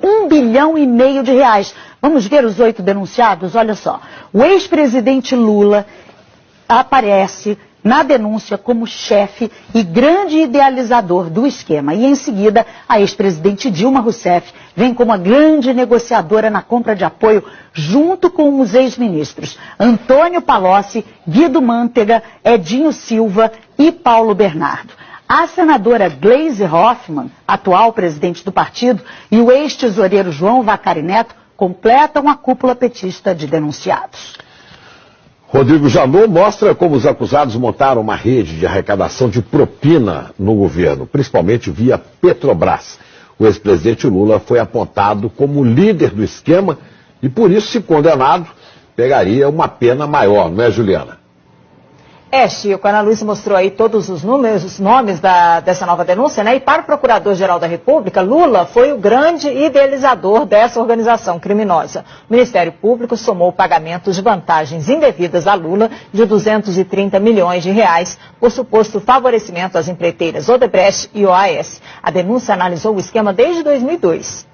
1,5 bilhão de reais. Vamos ver os 8 denunciados? Olha só. O ex-presidente Lula aparece na denúncia como chefe e grande idealizador do esquema. E em seguida, a ex-presidente Dilma Rousseff vem como a grande negociadora na compra de apoio junto com os ex-ministros Antônio Palocci, Guido Mantega, Edinho Silva e Paulo Bernardo. A senadora Gleisi Hoffmann, atual presidente do partido, e o ex-tesoureiro João Vacari Neto completam a cúpula petista de denunciados. Rodrigo Janot mostra como os acusados montaram uma rede de arrecadação de propina no governo, principalmente via Petrobras. O ex-presidente Lula foi apontado como líder do esquema e, por isso, se condenado, pegaria uma pena maior, não é, Juliana? Chico, a Ana Luísa mostrou aí todos os nomes dessa nova denúncia, né? E para o Procurador-Geral da República, Lula foi o grande idealizador dessa organização criminosa. O Ministério Público somou pagamentos de vantagens indevidas a Lula de 230 milhões de reais por suposto favorecimento às empreiteiras Odebrecht e OAS. A denúncia analisou o esquema desde 2002.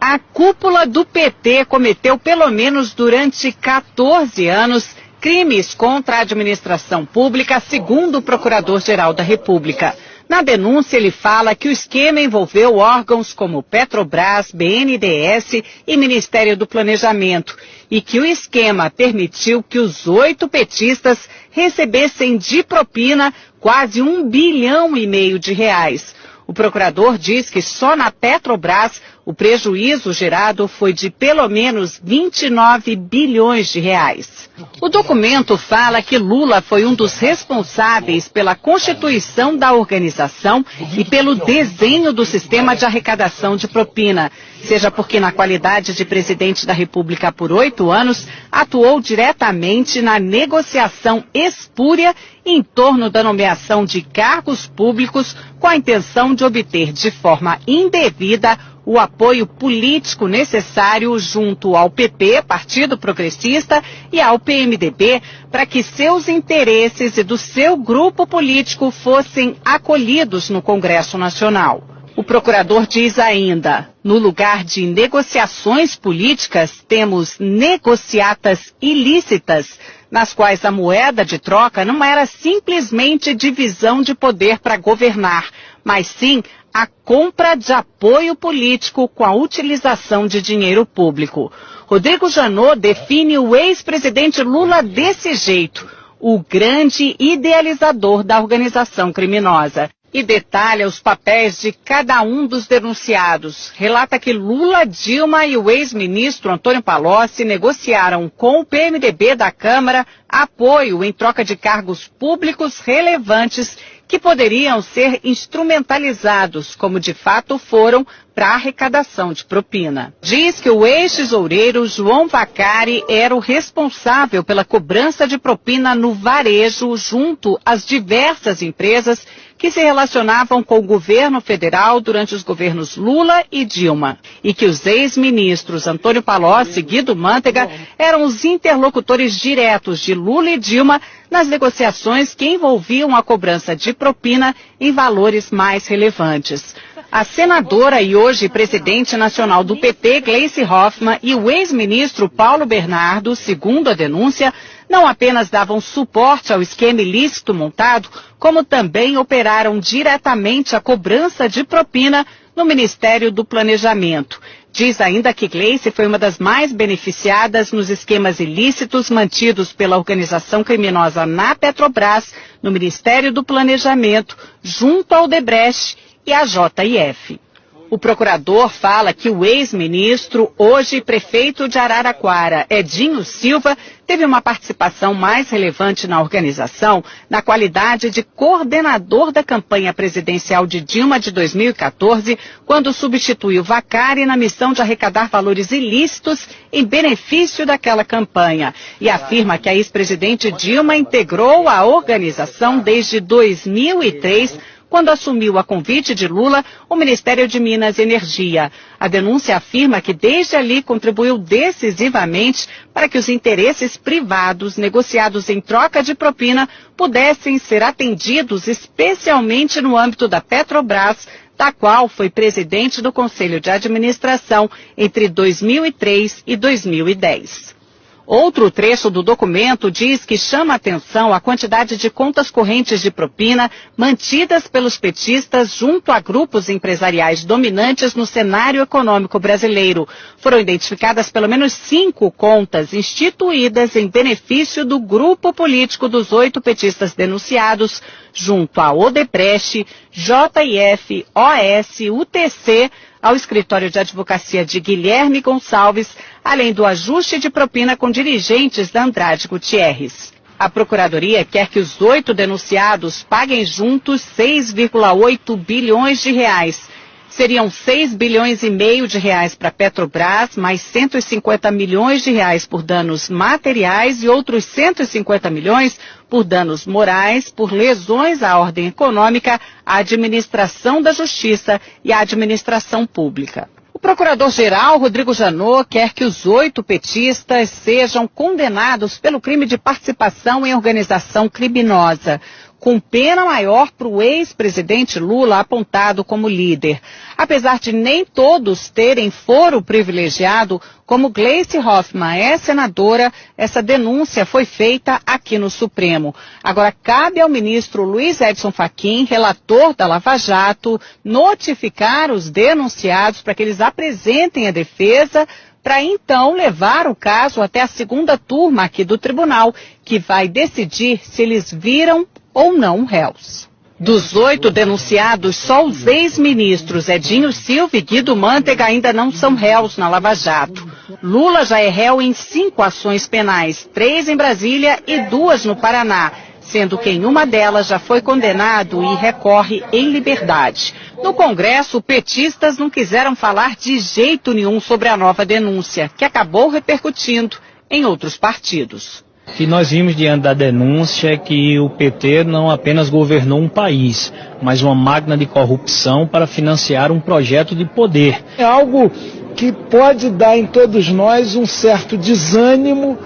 A cúpula do PT cometeu pelo menos durante 14 anos crimes contra a administração pública, segundo o Procurador-Geral da República. Na denúncia, ele fala que o esquema envolveu órgãos como Petrobras, BNDES e Ministério do Planejamento, e que o esquema permitiu que os 8 petistas recebessem de propina quase 1,5 bilhão de reais. O procurador diz que só na Petrobras o prejuízo gerado foi de pelo menos 29 bilhões de reais. O documento fala que Lula foi um dos responsáveis pela constituição da organização e pelo desenho do sistema de arrecadação de propina, seja porque na qualidade de presidente da República por 8 anos, atuou diretamente na negociação espúria em torno da nomeação de cargos públicos com a intenção de obter de forma indevida o apoio político necessário junto ao PP, Partido Progressista, e ao PMDB, para que seus interesses e do seu grupo político fossem acolhidos no Congresso Nacional. O procurador diz ainda, no lugar de negociações políticas, temos negociatas ilícitas, nas quais a moeda de troca não era simplesmente divisão de poder para governar, mas sim a compra de apoio político com a utilização de dinheiro público. Rodrigo Janot define o ex-presidente Lula desse jeito, o grande idealizador da organização criminosa. E detalha os papéis de cada um dos denunciados. Relata que Lula, Dilma e o ex-ministro Antônio Palocci negociaram com o PMDB da Câmara apoio em troca de cargos públicos relevantes que poderiam ser instrumentalizados, como de fato foram, para a arrecadação de propina. Diz que o ex-tesoureiro João Vacari era o responsável pela cobrança de propina no varejo junto às diversas empresas que se relacionavam com o governo federal durante os governos Lula e Dilma. E que os ex-ministros Antônio Palocci e Guido Mantega eram os interlocutores diretos de Lula e Dilma nas negociações que envolviam a cobrança de propina em valores mais relevantes. A senadora e hoje presidente nacional do PT, Gleisi Hoffmann, e o ex-ministro Paulo Bernardo, segundo a denúncia, não apenas davam suporte ao esquema ilícito montado, como também operaram diretamente a cobrança de propina no Ministério do Planejamento. Diz ainda que Gleisi foi uma das mais beneficiadas nos esquemas ilícitos mantidos pela organização criminosa na Petrobras, no Ministério do Planejamento, junto ao Odebrecht e à JF. O procurador fala que o ex-ministro, hoje prefeito de Araraquara, Edinho Silva, teve uma participação mais relevante na organização na qualidade de coordenador da campanha presidencial de Dilma de 2014, quando substituiu Vacari na missão de arrecadar valores ilícitos em benefício daquela campanha. E afirma que a ex-presidente Dilma integrou a organização desde 2003, quando assumiu a convite de Lula o Ministério de Minas e Energia. A denúncia afirma que desde ali contribuiu decisivamente para que os interesses privados negociados em troca de propina pudessem ser atendidos, especialmente no âmbito da Petrobras, da qual foi presidente do Conselho de Administração entre 2003 e 2010. Outro trecho do documento diz que chama atenção a quantidade de contas correntes de propina mantidas pelos petistas junto a grupos empresariais dominantes no cenário econômico brasileiro. Foram identificadas pelo menos 5 contas instituídas em benefício do grupo político dos 8 petistas denunciados, junto a Odebrecht, JIF, OS, UTC, ao escritório de advocacia de Guilherme Gonçalves, além do ajuste de propina com dirigentes da Andrade Gutierrez. A Procuradoria quer que os 8 denunciados paguem juntos 6,8 bilhões de reais. Seriam 6 bilhões e meio de reais para a Petrobras, mais 150 milhões de reais por danos materiais e outros 150 milhões por danos morais, por lesões à ordem econômica, à administração da justiça e à administração pública. O procurador-geral, Rodrigo Janot, quer que os 8 petistas sejam condenados pelo crime de participação em organização criminosa, com pena maior para o ex-presidente Lula apontado como líder. Apesar de nem todos terem foro privilegiado, como Gleice Hoffmann é senadora, essa denúncia foi feita aqui no Supremo. Agora, cabe ao ministro Luiz Edson Fachin, relator da Lava Jato, notificar os denunciados para que eles apresentem a defesa, para então levar o caso até a segunda turma aqui do tribunal, que vai decidir se eles viram ou não réus. Dos 8 denunciados, só os ex-ministros Edinho Silva e Guido Mantega ainda não são réus na Lava Jato. Lula já é réu em 5 ações penais, 3 em Brasília e 2 no Paraná, sendo que em uma delas já foi condenado e recorre em liberdade. No Congresso, petistas não quiseram falar de jeito nenhum sobre a nova denúncia, que acabou repercutindo em outros partidos. O que nós vimos diante da denúncia é que o PT não apenas governou um país, mas uma máquina de corrupção para financiar um projeto de poder. É algo que pode dar em todos nós um certo desânimo,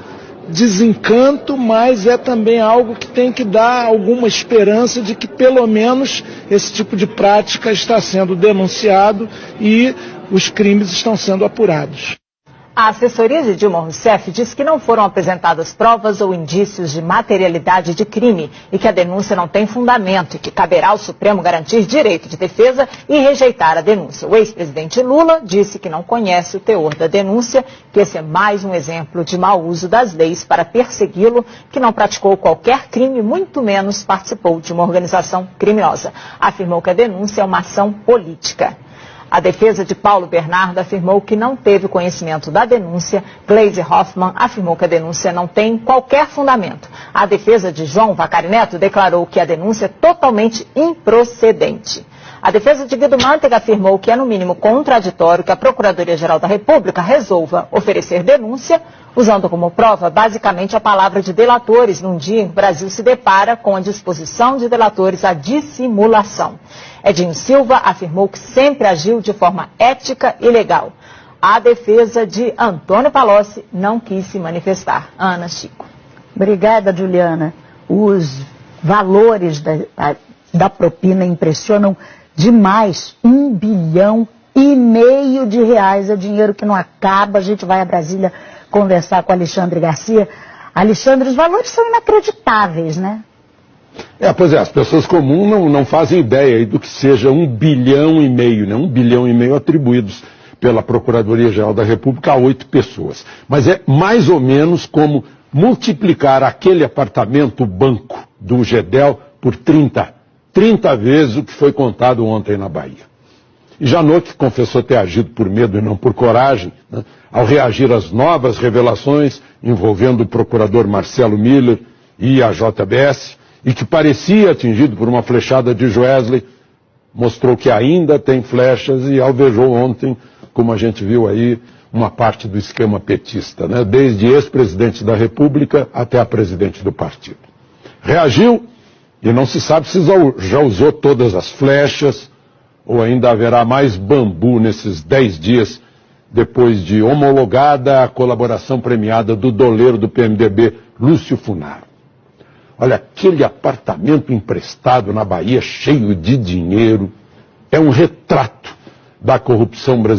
desencanto, mas é também algo que tem que dar alguma esperança de que pelo menos esse tipo de prática está sendo denunciado e os crimes estão sendo apurados. A assessoria de Dilma Rousseff diz que não foram apresentadas provas ou indícios de materialidade de crime e que a denúncia não tem fundamento e que caberá ao Supremo garantir direito de defesa e rejeitar a denúncia. O ex-presidente Lula disse que não conhece o teor da denúncia, que esse é mais um exemplo de mau uso das leis para persegui-lo, que não praticou qualquer crime, muito menos participou de uma organização criminosa. Afirmou que a denúncia é uma ação política. A defesa de Paulo Bernardo afirmou que não teve conhecimento da denúncia. Gleice Hoffmann afirmou que a denúncia não tem qualquer fundamento. A defesa de João Vacari Neto declarou que a denúncia é totalmente improcedente. A defesa de Guido Mantega afirmou que é no mínimo contraditório que a Procuradoria-Geral da República resolva oferecer denúncia, usando como prova basicamente a palavra de delatores, num dia em que o Brasil se depara com a disposição de delatores à dissimulação. Edinho Silva afirmou que sempre agiu de forma ética e legal. A defesa de Antônio Palocci não quis se manifestar. Ana, Chico. Obrigada, Juliana. Os valores da propina impressionam demais. 1,5 bilhão de reais. É dinheiro que não acaba. A gente vai a Brasília conversar com Alexandre Garcia. Alexandre, os valores são inacreditáveis, né? Pois é, as pessoas comuns não fazem ideia aí do que seja 1,5 bilhão, né? 1,5 bilhão atribuídos pela Procuradoria-Geral da República a 8 pessoas. Mas é mais ou menos como multiplicar aquele apartamento banco do Gedel por 30 vezes o que foi contado ontem na Bahia. E Janot, que confessou ter agido por medo e não por coragem, né, ao reagir às novas revelações envolvendo o procurador Marcelo Miller e a JBS, e que parecia atingido por uma flechada de Joesley, mostrou que ainda tem flechas e alvejou ontem, como a gente viu aí, uma parte do esquema petista, né, desde ex-presidente da República até a presidente do partido. Reagiu E não se sabe se já usou todas as flechas ou ainda haverá mais bambu nesses 10 dias depois de homologada a colaboração premiada do doleiro do PMDB, Lúcio Funaro. Olha, aquele apartamento emprestado na Bahia cheio de dinheiro é um retrato da corrupção brasileira.